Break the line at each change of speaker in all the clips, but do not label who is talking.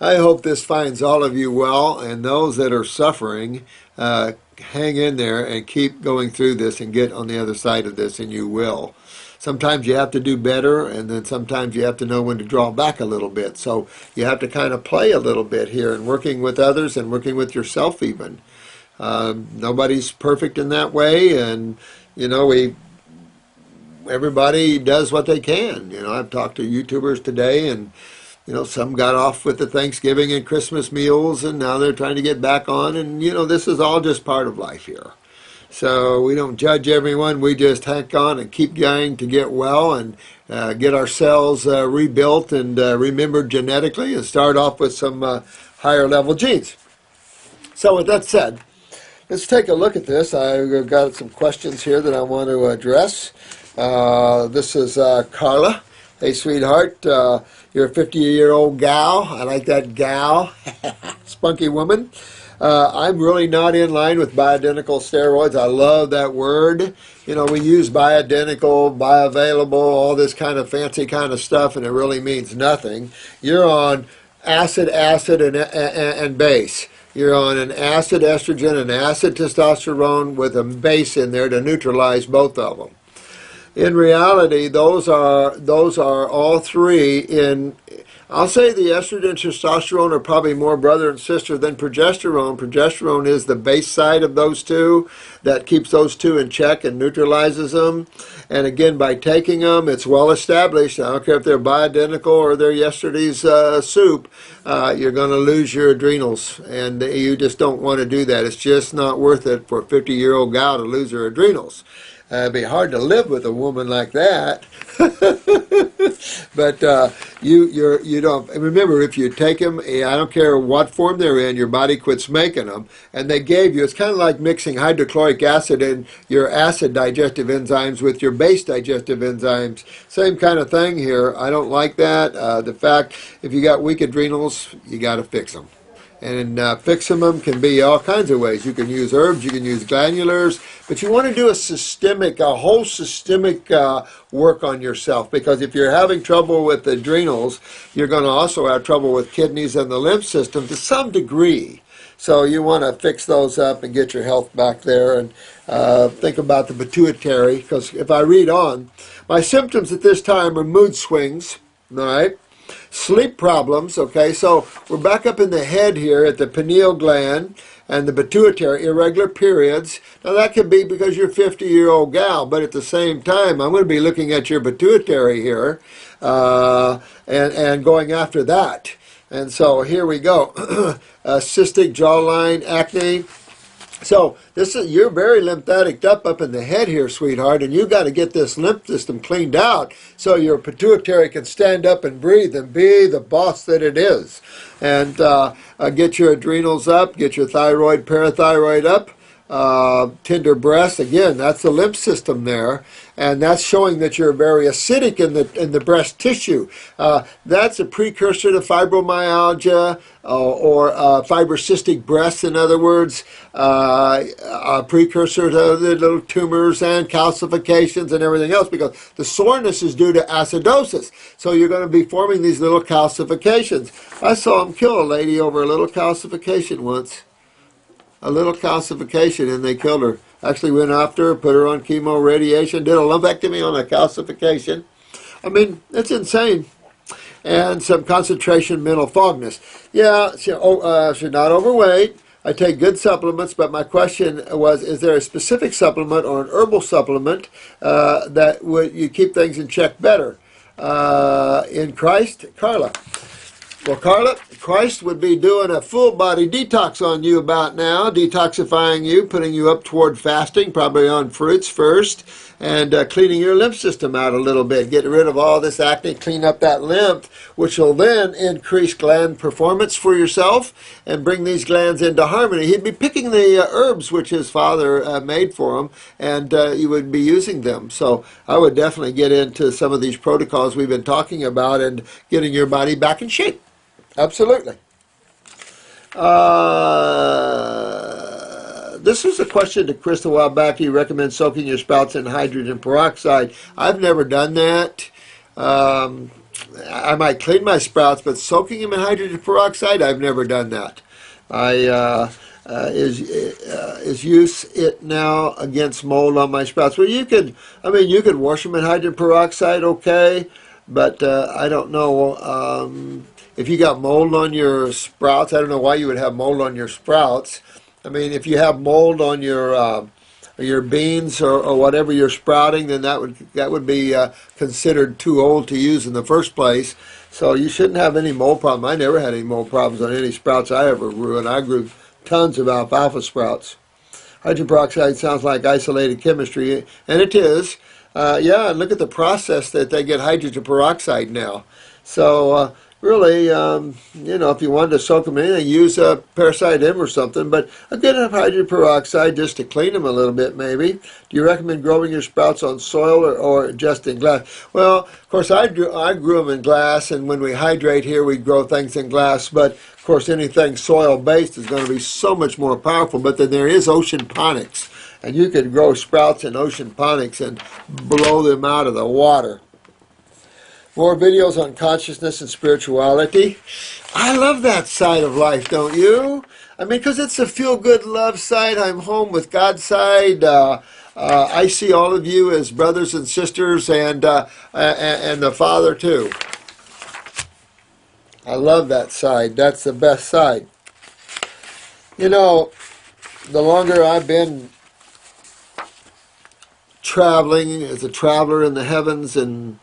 I hope this finds all of you well, and those that are suffering, hang in there and keep going through this and get on the other side of this, and you will. Sometimes you have to do better, and then sometimes you have to know when to draw back a little bit. So you have to kind of play a little bit here, and working with others and working with yourself even. Nobody's perfect in that way, and everybody does what they can. I've talked to YouTubers today, and some got off with the Thanksgiving and Christmas meals, and now they're trying to get back on, and this is all just part of life here. So we don't judge everyone. We just hang on and keep going to get well and get ourselves rebuilt and remembered genetically, and start off with some higher level genes. So with that said, let's take a look at this. I've got some questions here that I want to address. This is Carla. Hey, sweetheart, you're a 50-year-old gal. I like that gal. Spunky woman. I'm really not in line with bioidentical steroids. I love that word. We use bioidentical, bioavailable, all this kind of fancy kind of stuff, and it really means nothing. You're on acid, and base. You're on an acid estrogen and acid testosterone with a base in there to neutralize both of them. In reality, those are all three in. I'll say the estrogen and testosterone are probably more brother and sister than progesterone. Progesterone is the base side of those two that keeps those two in check and neutralizes them. And again, by taking them, it's well established. I don't care if they're bioidentical or they're yesterday's soup, you're going to lose your adrenals. And you just don't want to do that. It's just not worth it for a 50-year-old gal to lose her adrenals. It'd be hard to live with a woman like that. But you don't remember, if you take them, I don't care what form they're in, your body quits making them, and they gave you. It's kind of like mixing hydrochloric acid in your acid digestive enzymes with your base digestive enzymes. Same kind of thing here. I don't like that. The fact, if you got weak adrenals, you got to fix them. And fixing them can be all kinds of ways. You can use herbs, you can use glandulars, but you want to do a whole systemic work on yourself, because if you're having trouble with adrenals, you're going to also have trouble with kidneys and the lymph system to some degree. So you want to fix those up and get your health back there, and think about the pituitary, because if I read on, my symptoms at this time are mood swings, all right? Sleep problems, okay, so we're back up in the head here at the pineal gland and the pituitary, irregular periods. Now that could be because you're a 50-year-old gal, but at the same time, I'm going to be looking at your pituitary here and going after that. And so here we go. Cystic jawline, acne. So you're very lymphatic up in the head here, sweetheart, and you got to get this lymph system cleaned out so your pituitary can stand up and breathe and be the boss that it is. And get your adrenals up, get your thyroid, parathyroid up. Tender breasts, again, that's the lymph system there, and that's showing that you're very acidic in the breast tissue. That's a precursor to fibromyalgia or fibrocystic breasts, in other words, a precursor to the little tumors and calcifications and everything else, because the soreness is due to acidosis. So you're going to be forming these little calcifications. I saw them kill a lady over a little calcification once. A little calcification, and they killed her. Actually went after her, put her on chemo, radiation, did a lumpectomy on a calcification. I mean, it's insane. And some concentration mental fogness. Yeah, she's not overweight. I take good supplements, but my question was, is there a specific supplement or an herbal supplement that would you keep things in check better? In Christ, Carla. Well, Carla, Christ would be doing a full body detox on you about now, detoxifying you, putting you up toward fasting, probably on fruits first, and cleaning your lymph system out a little bit, getting rid of all this acne, clean up that lymph, which will then increase gland performance for yourself and bring these glands into harmony. He'd be picking the herbs which his father made for him, and you would be using them. So I would definitely get into some of these protocols we've been talking about and getting your body back in shape. Absolutely. This is a question to Chris a while back. He recommends soaking your spouts in hydrogen peroxide. I've never done that. I might clean my sprouts, but soaking them in hydrogen peroxide, I've never done that. Is use it now against mold on my sprouts? Well, you could wash them in hydrogen peroxide, okay, but I don't know if you got mold on your sprouts. I don't know why you would have mold on your sprouts. I mean, if you have mold on your beans or whatever you're sprouting, then that would be considered too old to use in the first place. So you shouldn't have any mold problem. I never had any mold problems on any sprouts I ever grew, and I grew tons of alfalfa sprouts. Hydrogen peroxide sounds like isolated chemistry, and it is. Yeah, and look at the process that they get hydrogen peroxide now. So really, if you wanted to soak them in, use a Parasitic Remora or something, but a good enough hydrogen peroxide just to clean them a little bit, maybe. Do you recommend growing your sprouts on soil or just in glass? Well, of course, I grew them in glass, and when we hydrate here, we grow things in glass, but of course, anything soil-based is going to be so much more powerful, but then there is ocean ponics, and you can grow sprouts in ocean ponics and blow them out of the water. More videos on consciousness and spirituality. I love that side of life, don't you? I mean, because it's a feel-good love side. I'm home with God's side. I see all of you as brothers and sisters, and the Father too. I love that side. That's the best side. You know, the longer I've been traveling as a traveler in the heavens and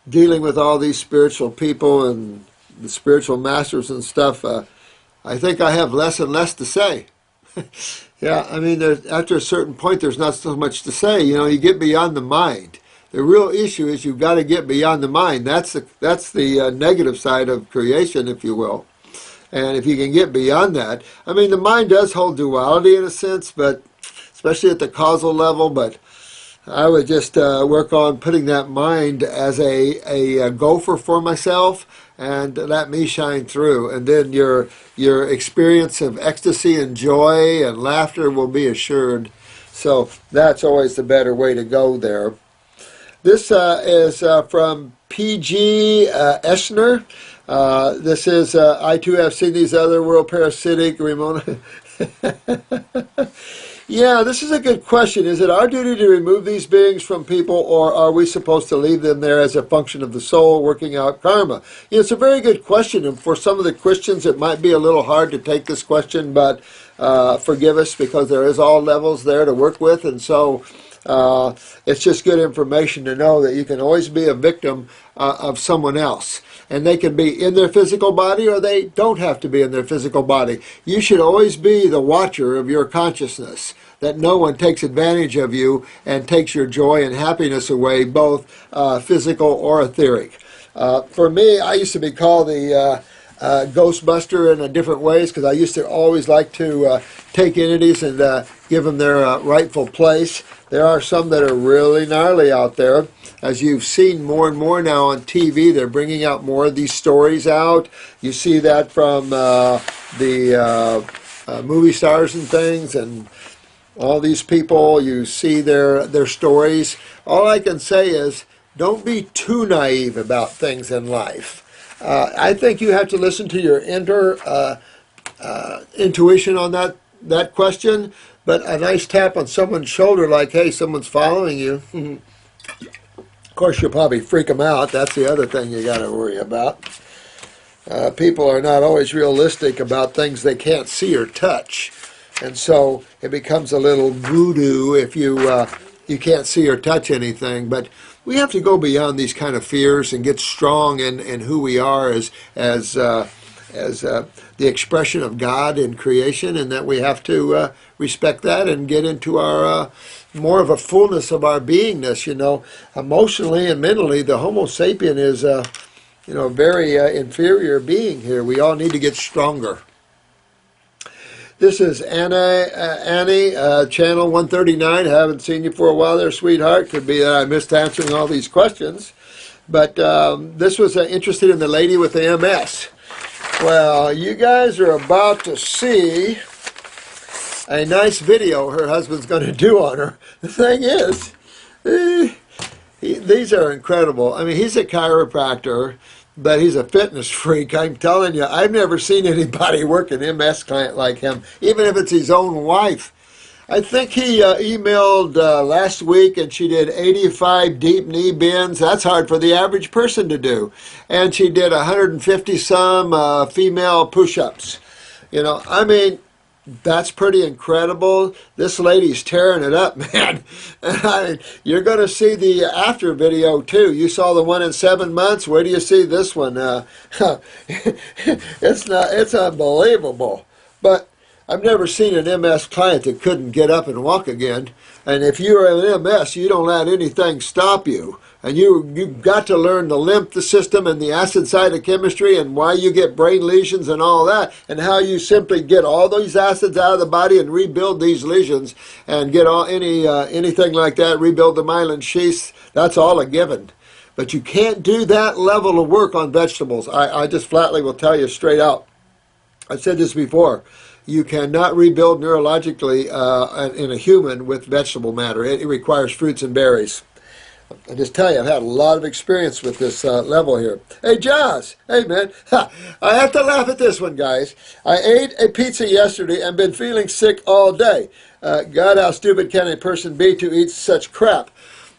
dealing with all these spiritual people and the spiritual masters and stuff, I think I have less and less to say. Yeah, I mean, after a certain point, there's not so much to say. You know, you get beyond the mind. The real issue is you've got to get beyond the mind. That's the negative side of creation, if you will. And if you can get beyond that, I mean, the mind does hold duality in a sense, but especially at the causal level, but I would just work on putting that mind as a gopher for myself and let me shine through. And then your experience of ecstasy and joy and laughter will be assured. So that's always the better way to go there. This is from P.G. Eschner. This is, I too have seen these other world parasitic Remora. Yeah, this is a good question. Is it our duty to remove these beings from people, or are we supposed to leave them there as a function of the soul working out karma? You know, it's a very good question, and for some of the Christians it might be a little hard to take this question, but forgive us because there is all levels there to work with, and so it's just good information to know that you can always be a victim of someone else. And they can be in their physical body or they don't have to be in their physical body. You should always be the watcher of your consciousness, that no one takes advantage of you and takes your joy and happiness away, both physical or etheric. For me, I used to be called the Ghostbuster in different ways because I used to always like to take entities and give them their rightful place. There are some that are really gnarly out there. As you've seen more and more now on TV, they're bringing out more of these stories out. You see that from the movie stars and things, and all these people. You see their stories. All I can say is, don't be too naive about things in life. I think you have to listen to your inner intuition on that question. But a nice tap on someone's shoulder, like, hey, someone's following you. Of course, you'll probably freak them out. That's the other thing you got to worry about. People are not always realistic about things they can't see or touch. And so it becomes a little voodoo if you can't see or touch anything. But we have to go beyond these kind of fears and get strong in who we are as the expression of God in creation, and that we have to respect that and get into our more of a fullness of our beingness. You know, emotionally and mentally, the Homo sapien is a very inferior being here. We all need to get stronger. This is Annie, channel 139. I haven't seen you for a while there, sweetheart. Could be that I missed answering all these questions. But this was interested in the lady with the MS. Well, you guys are about to see a nice video her husband's going to do on her. The thing is, these are incredible. I mean, he's a chiropractor, but he's a fitness freak. I'm telling you, I've never seen anybody work an MS client like him, even if it's his own wife. I think he emailed last week, and she did 85 deep knee bends. That's hard for the average person to do. And she did 150 some female push-ups. You know, I mean, that's pretty incredible. This lady's tearing it up, man. I mean, you're going to see the after video too. You saw the one in 7 months. Where do you see this one? It's unbelievable. But I've never seen an MS client that couldn't get up and walk again. And if you're an MS, you don't let anything stop you. And you've got to learn the lymph system and the acid cytochemistry and why you get brain lesions and all that, and how you simply get all these acids out of the body and rebuild these lesions and get anything like that, rebuild the myelin sheaths. That's all a given. But you can't do that level of work on vegetables. I just flatly will tell you straight out. I've said this before. You cannot rebuild neurologically in a human with vegetable matter. It requires fruits and berries. I just tell you, I've had a lot of experience with this level here. Hey, Josh. Hey, man. I have to laugh at this one, guys. I ate a pizza yesterday and been feeling sick all day. God, how stupid can a person be to eat such crap?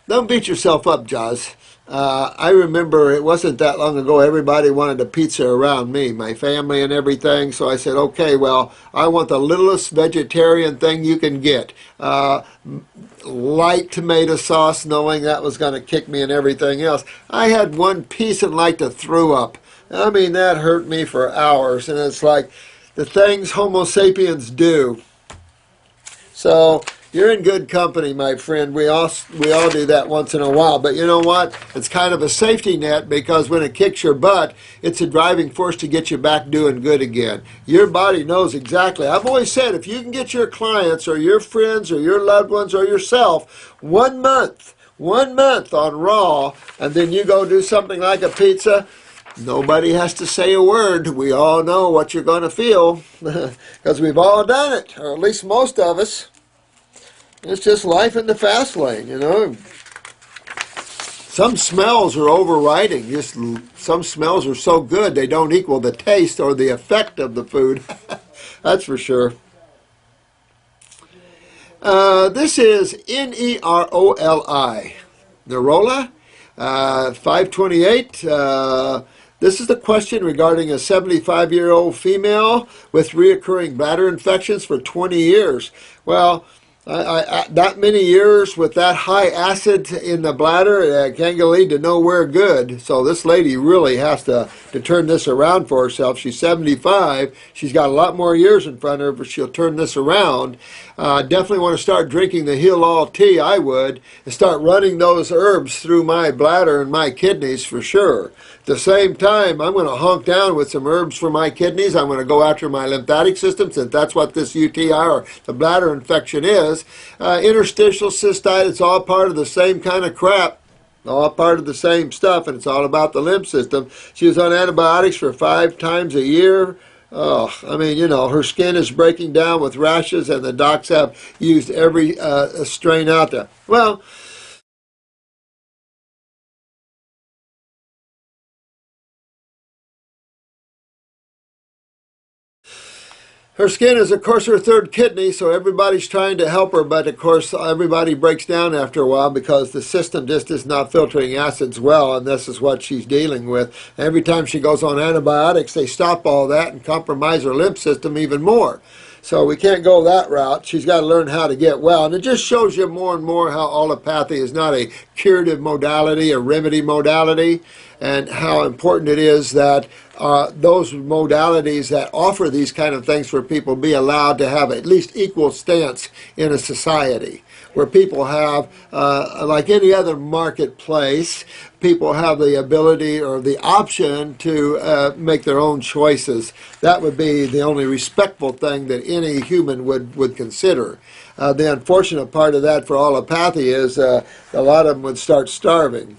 Don't beat yourself up, Josh. I remember it wasn't that long ago, everybody wanted a pizza around me, my family and everything, so I said, okay, well, I want the littlest vegetarian thing you can get. Light tomato sauce, knowing that was going to kick me and everything else. I had one piece and like to throw up. I mean, that hurt me for hours, and it's like the things Homo sapiens do. So you're in good company, my friend. We all do that once in a while. But you know what? It's kind of a safety net, because when it kicks your butt, it's a driving force to get you back doing good again. Your body knows exactly. I've always said, if you can get your clients or your friends or your loved ones or yourself 1 month on raw, and then you go do something like a pizza, nobody has to say a word. We all know what you're going to feel because we've all done it, or at least most of us. It's just life in the fast lane, you know. Some smells are overriding. Just some smells are so good they don't equal the taste or the effect of the food. That's for sure. This is Neroli. Nerola, 528. This is the question regarding a 75-year-old female with reoccurring bladder infections for 20 years. Well, that many years with that high acid in the bladder can lead to nowhere good. So this lady really has to turn this around for herself. She's 75. She's got a lot more years in front of her, but she'll turn this around. Definitely want to start drinking the Heal All tea, I would, and start running those herbs through my bladder and my kidneys for sure. At the same time, I'm going to honk down with some herbs for my kidneys. I'm going to go after my lymphatic system, since that's what this UTI or the bladder infection is. Interstitial cystitis, it's all part of the same kind of crap. All part of the same stuff, and it's all about the lymph system. She was on antibiotics for 5 times a year. Oh, I mean, you know, her skin is breaking down with rashes, and the docs have used every strain out there. Well, her skin is, of course, her third kidney, so everybody's trying to help her, but of course everybody breaks down after a while because the system just is not filtering acids well, and this is what she's dealing with. Every time she goes on antibiotics, they stop all that and compromise her lymph system even more. So we can't go that route. She's got to learn how to get well. And it just shows you more and more how allopathy is not a curative modality, a remedy modality, and how important it is that those modalities that offer these kind of things for people be allowed to have at least equal stance in a society, where people have, like any other marketplace, people have the ability or the option to make their own choices. That would be the only respectful thing that any human would consider. The unfortunate part of that for allopathy is a lot of them would start starving.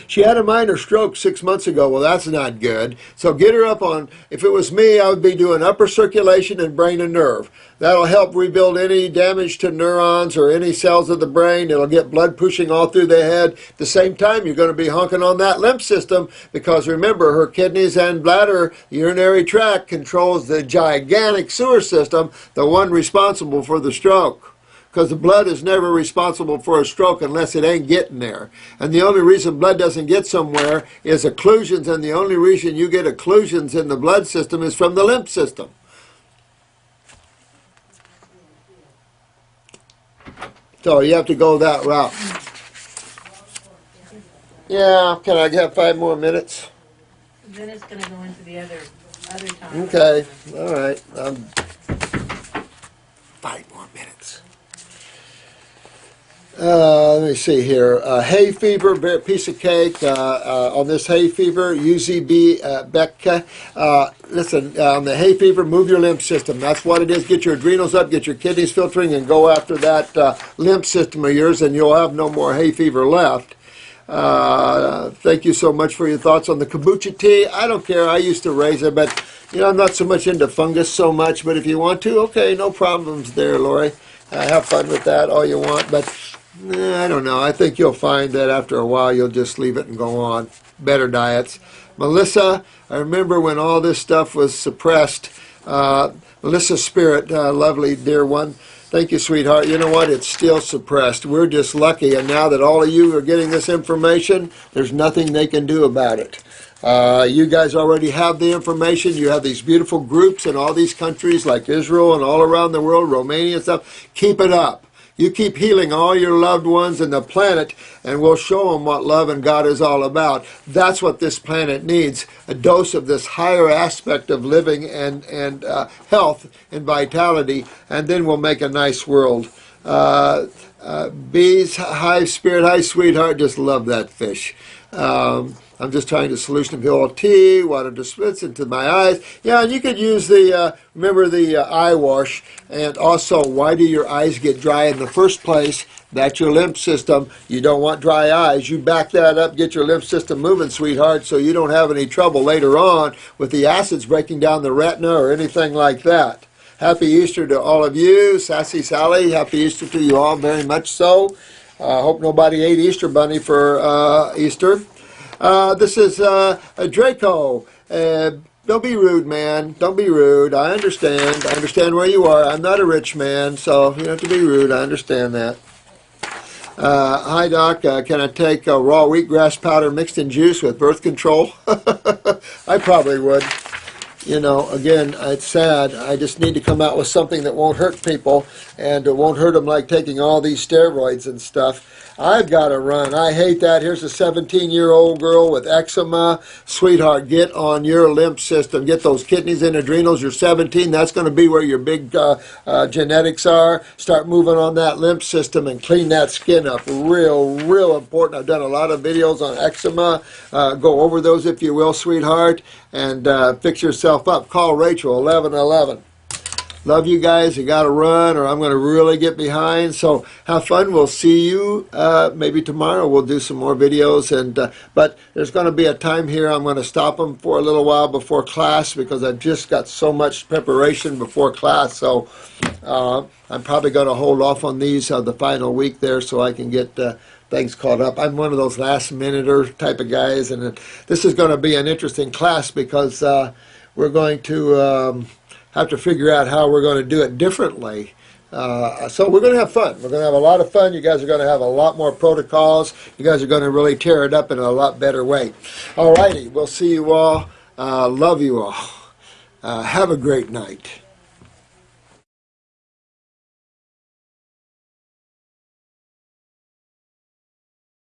She had a minor stroke 6 months ago. Well, that's not good. So get her up on, if it was me, I would be doing upper circulation and brain and nerve. That'll help rebuild any damage to neurons or any cells of the brain. It'll get blood pushing all through the head. At the same time, you're going to be honking on that lymph system because remember, her kidneys and bladder, urinary tract, controls the gigantic sewer system, the one responsible for the stroke. Because the blood is never responsible for a stroke unless it ain't getting there. And the only reason blood doesn't get somewhere is occlusions, and the only reason you get occlusions in the blood system is from the lymph system. So you have to go that route. Yeah, can I get 5 more minutes?
Then it's going to go into the other time.
Okay, all right. 5 more minutes. Let me see here. Hay fever, piece of cake on this hay fever, UZB Becca. Listen, on the hay fever, move your lymph system. That's what it is. Get your adrenals up, get your kidneys filtering, and go after that lymph system of yours, and you'll have no more hay fever left. Thank you so much for your thoughts on the kombucha tea. I don't care. I used to raise it, but I'm not so much into fungus so much. But if you want to, okay, no problems there, Lori. Have fun with that all you want, but I don't know. I think you'll find that after a while you'll just leave it and go on. Better diets. Melissa, I remember when all this stuff was suppressed. Melissa Spirit, lovely dear one. Thank you, sweetheart. You know what? It's still suppressed. We're just lucky. And now that all of you are getting this information, there's nothing they can do about it. You guys already have the information. You have these beautiful groups in all these countries like Israel and all around the world, Romania and stuff. Keep it up. You keep healing all your loved ones and the planet, and we'll show them what love and God is all about. That's what this planet needs, a dose of this higher aspect of living and health and vitality, and then we'll make a nice world. Bees, hi, Spirit, hi, sweetheart, just love that fish. I'm just trying to solution of all tea, water dispense into my eyes. Yeah, and you could use the, remember the eye wash. And also, why do your eyes get dry in the first place? That's your lymph system. You don't want dry eyes. You back that up, get your lymph system moving, sweetheart, so you don't have any trouble later on with the acids breaking down the retina or anything like that. Happy Easter to all of you. Sassy Sally, happy Easter to you all, very much so. Hope nobody ate Easter bunny for Easter. This is Draco. Don't be rude, man. Don't be rude. I understand. I understand where you are. I'm not a rich man, so you don't have to be rude. I understand that. Hi, Doc. Can I take raw wheatgrass powder mixed in juice with birth control? I probably would. Again, it's sad. I just need to come out with something that won't hurt people, and it won't hurt them like taking all these steroids and stuff. I've got to run. I hate that. Here's a 17-year-old girl with eczema. Sweetheart, get on your lymph system. Get those kidneys and adrenals. You're 17. That's going to be where your big genetics are. Start moving on that lymph system and clean that skin up. Real important. I've done a lot of videos on eczema. Go over those if you will, sweetheart, and fix yourself up. Call Rachel, 1111. Love you guys. You got to run or I'm going to really get behind. So have fun. We'll see you maybe tomorrow. We'll do some more videos. But there's going to be a time here. I'm going to stop them for a little while before class because I've just got so much preparation before class. So I'm probably going to hold off on these the final week there so I can get things caught up. I'm one of those last-minuter type of guys. And this is going to be an interesting class because we're going to have to figure out how we're going to do it differently. So we're going to have fun. We're going to have a lot of fun. You guys are going to have a lot more protocols. You guys are going to really tear it up in a lot better way. All righty. We'll see you all. Love you all. Have a great night.